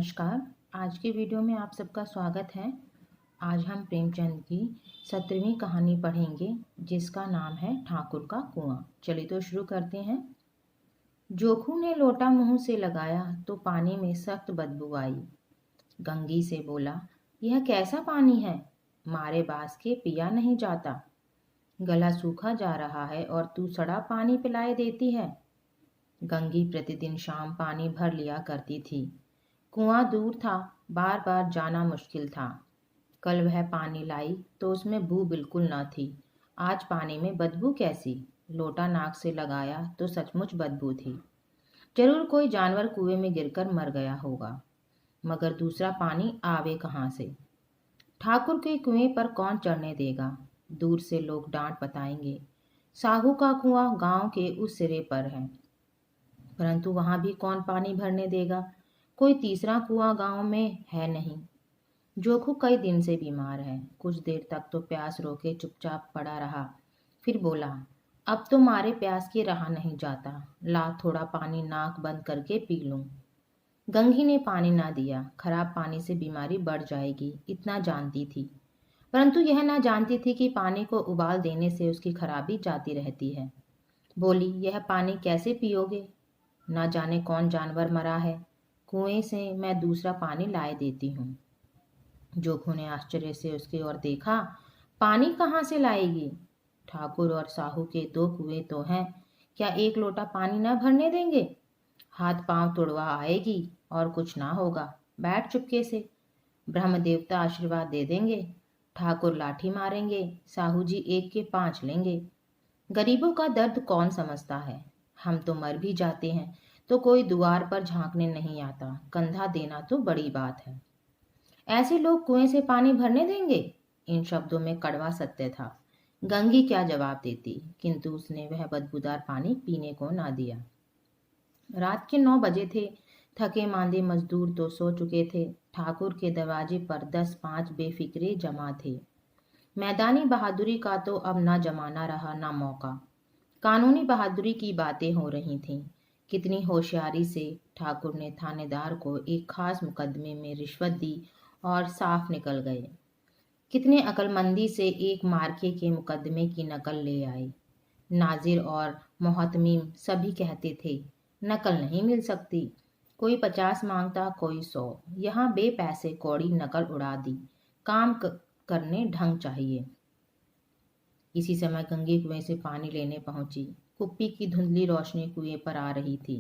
नमस्कार। आज के वीडियो में आप सबका स्वागत है। आज हम प्रेमचंद की 17वीं कहानी पढ़ेंगे जिसका नाम है ठाकुर का कुआं। चलिए तो शुरू करते हैं। जोखू ने लोटा मुंह से लगाया तो पानी में सख्त बदबू आई। गंगी से बोला, यह कैसा पानी है? मारे बास के पिया नहीं जाता। गला सूखा जा रहा है और तू सड़ा पानी पिलाए देती है। गंगी प्रतिदिन शाम पानी भर लिया करती थी। कुआं दूर था, बार बार जाना मुश्किल था। कल वह पानी लाई तो उसमें बू बिल्कुल न थी। आज पानी में बदबू कैसी? लोटा नाक से लगाया तो सचमुच बदबू थी। जरूर कोई जानवर कुएं में गिरकर मर गया होगा, मगर दूसरा पानी आवे कहाँ से? ठाकुर के कुएं पर कौन चढ़ने देगा? दूर से लोग डांट बताएंगे। साहू का कुआं गांव के उस सिरे पर है, परंतु वहां भी कौन पानी भरने देगा? कोई तीसरा कुआं गांव में है नहीं। जोखू कई दिन से बीमार है। कुछ देर तक तो प्यास रोके चुपचाप पड़ा रहा, फिर बोला, अब तो मारे प्यास के रहा नहीं जाता। ला थोड़ा पानी नाक बंद करके पी लूं। गंगी ने पानी ना दिया। खराब पानी से बीमारी बढ़ जाएगी, इतना जानती थी, परंतु यह ना जानती थी कि पानी को उबाल देने से उसकी खराबी जाती रहती है। बोली, यह पानी कैसे पियोगे? ना जाने कौन जानवर मरा है। कुएं से मैं दूसरा पानी लाए देती हूँ। जोखू ने आश्चर्य से उसकी ओर देखा। पानी कहाँ से लाएगी? ठाकुर और साहू के 2 कुएं तो हैं, क्या एक लोटा पानी न भरने देंगे? हाथ पांव तुड़वा आएगी और कुछ ना होगा। बैठ चुपके से, ब्रह्म देवता आशीर्वाद दे देंगे। ठाकुर लाठी मारेंगे, साहू जी 1 के 5 लेंगे। गरीबों का दर्द कौन समझता है? हम तो मर भी जाते हैं तो कोई द्वार पर झांकने नहीं आता। कंधा देना तो बड़ी बात है। ऐसे लोग कुएं से पानी भरने देंगे? इन शब्दों में कड़वा सत्य था। गंगी क्या जवाब देती, किंतु उसने वह बदबूदार पानी पीने को ना दिया। रात के 9 बजे थे। थके मांदे मजदूर तो सो चुके थे। ठाकुर के दरवाजे पर 10-5 बेफिक्रे जमा थे। मैदानी बहादुरी का तो अब ना जमाना रहा ना मौका। कानूनी बहादुरी की बातें हो रही थीं। कितनी होशियारी से ठाकुर ने थानेदार को एक खास मुकदमे में रिश्वत दी और साफ निकल गए। कितने अकलमंदी से एक मार्के के मुकदमे की नकल ले आए। नाजिर और मोहतमीम सभी कहते थे, नकल नहीं मिल सकती। कोई 50 मांगता, कोई 100। यहाँ बेपैसे कौड़ी नकल उड़ा दी। काम करने ढंग चाहिए। इसी समय गंगी कुएं से पानी लेने पहुंची। कुप्पी की धुंधली रोशनी कुएं पर आ रही थी।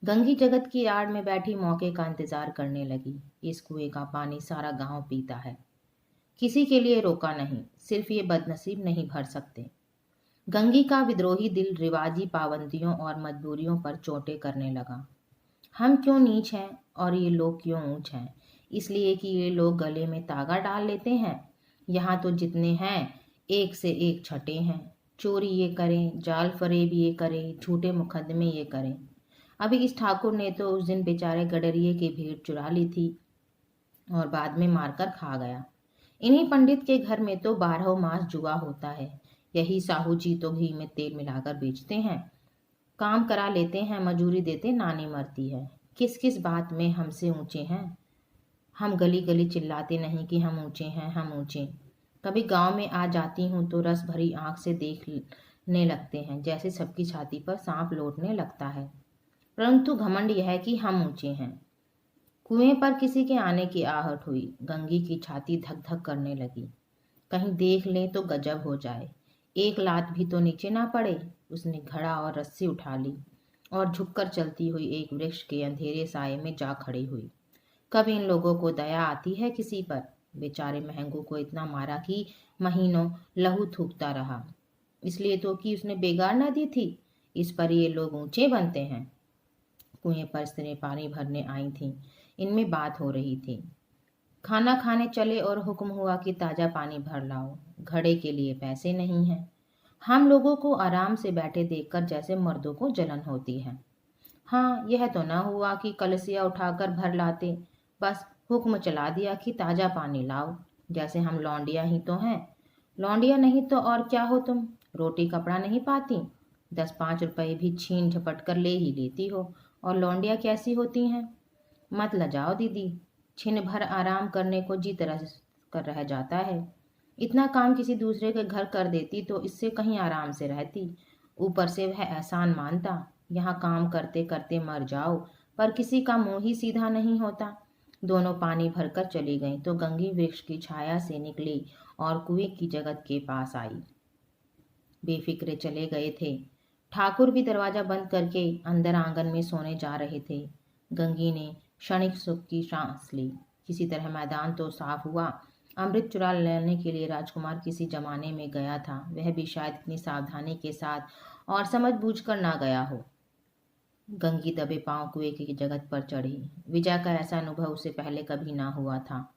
गंगी जगत की आड़ में बैठी मौके का इंतजार करने लगी। इस कुएं का पानी सारा गांव पीता है, किसी के लिए रोका नहीं। सिर्फ ये बदनसीब नहीं भर सकते। गंगी का विद्रोही दिल रिवाजी पाबंदियों और मजबूरियों पर चोटें करने लगा। हम क्यों नीच हैं और ये लोग क्यों ऊंच हैं? इसलिए कि ये लोग गले में तागा डाल लेते हैं। यहाँ तो जितने हैं एक से एक छठे हैं। चोरी ये करें, जाल फरेब ये करें, झूठे मुकदमे ये करें। अभी इस ठाकुर ने तो उस दिन बेचारे गडरिये की भेंट चुरा ली थी और बाद में मारकर खा गया। इन्हीं पंडित के घर में तो 12 मास जुआ होता है। यही साहू जी तो घी में तेल मिलाकर बेचते हैं। काम करा लेते हैं, मजूरी देते नानी मरती है। किस किस बात में हमसे ऊंचे हैं? हम गली गली चिल्लाते नहीं कि हम ऊंचे हैं, हम ऊंचे। कभी गांव में आ जाती हूँ तो रस भरी आंख से देखने लगते हैं, जैसे सबकी छाती पर सांप लौटने लगता है। परंतु घमंड यह है कि हम ऊंचे हैं। कुएं पर किसी के आने की आहट हुई। गंगी की छाती धक धक करने लगी। कहीं देख लें तो गजब हो जाए। एक लात भी तो नीचे ना पड़े। उसने घड़ा और रस्सी उठा ली और झुककर चलती हुई एक वृक्ष के अंधेरे साये में जा खड़ी हुई। कब इन लोगों को दया आती है किसी पर? बेचारे महंगू को इतना मारा कि महीनों लहू थूकता रहा, इसलिए तो कि उसने बेगार ना दी थी। इस पर ये लोग ऊंचे बनते हैं। कुएं पर स्त्रियां पानी भरने आई थीं। इनमें बात हो रही थी। खाना खाने चले और हुक्म हुआ कि ताजा पानी भर लाओ। घड़े के लिए पैसे नहीं हैं। हम लोगों को आराम से बैठे देखकर जैसे मर्दों को जलन होती है। हाँ, यह तो न हुआ कि कलसिया उठाकर भर लाते। बस हुक्म चला दिया कि ताजा पानी लाओ, जैसे हम लौंडिया ही तो हैं। लौंडिया नहीं तो और क्या हो तुम? रोटी कपड़ा नहीं पाती, 10-5 रुपए भी छीन झपट कर ले ही लेती हो। और लौंडिया कैसी होती हैं? मत लजाओ दीदी, छिन भर आराम करने को जी तरह कर रह जाता है। इतना काम किसी दूसरे के घर कर देती तो इससे कहीं आराम से रहती। ऊपर से वह एहसान मानता, यहाँ काम करते करते मर जाओ, पर किसी का मुंह ही सीधा नहीं होता। दोनों पानी भरकर चली गईं तो गंगी वृक्ष की छाया से निकली और कुएं की जगत के पास आई। बेफिक्रे चले गए थे। ठाकुर भी दरवाजा बंद करके अंदर आंगन में सोने जा रहे थे। गंगी ने क्षणिक सुख की सांस ली। किसी तरह मैदान तो साफ हुआ। अमृत चुरा लेने के लिए राजकुमार किसी जमाने में गया था, वह भी शायद इतनी सावधानी के साथ और समझ बूझ कर ना गया हो। गंगी दबे पांव कुएं की जगत पर चढ़ी। विजय का ऐसा अनुभव उसे पहले कभी ना हुआ था।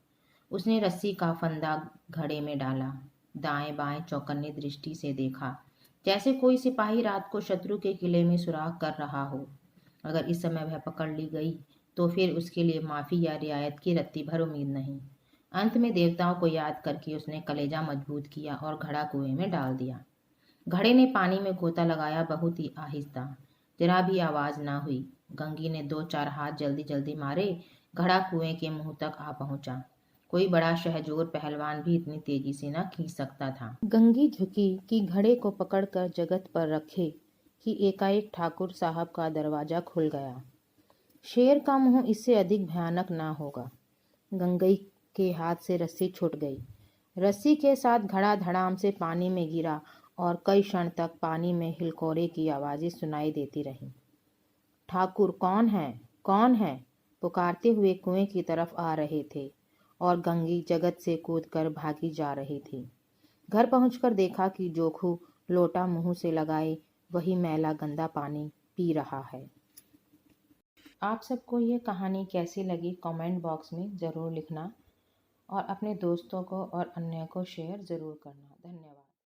उसने रस्सी का फंदा घड़े में डाला, दाएं बाएं चौकन्नी दृष्टि से देखा, जैसे कोई सिपाही रात को शत्रु के किले में सुराग कर रहा हो। अगर इस समय वह पकड़ ली गई तो फिर उसके लिए माफी या रियायत की रत्ती भर उम्मीद नहीं। अंत में देवताओं को याद करके उसने कलेजा मजबूत किया और घड़ा कुएं में डाल दिया। घड़े ने पानी में गोता लगाया, बहुत ही आहिस्ता, जरा भी आवाज ना हुई। गंगी ने 2-4 हाथ जल्दी जल्दी मारे, घड़ा कुएं के मुंह तक आ पहुंचा। कोई बड़ा शहजोर पहलवान भी इतनी तेजी से न खींच सकता था। गंगी झुकी कि घड़े को पकड़कर जगत पर रखे कि एकाएक ठाकुर साहब का दरवाजा खुल गया। शेर का मुंह इससे अधिक भयानक ना होगा। गंगी के हाथ से रस्सी छूट गई। रस्सी के साथ घड़ा धड़ाम से पानी में गिरा और कई क्षण तक पानी में हिलकोरे की आवाजें सुनाई देती रहीं। ठाकुर कौन है, कौन है, पुकारते हुए कुएं की तरफ आ रहे थे और गंगी जगत से कूदकर भागी जा रही थी। घर पहुंचकर देखा कि जोखू लोटा मुंह से लगाए वही मैला गंदा पानी पी रहा है। आप सबको ये कहानी कैसी लगी कमेंट बॉक्स में ज़रूर लिखना और अपने दोस्तों को और अन्य को शेयर ज़रूर करना। धन्यवाद।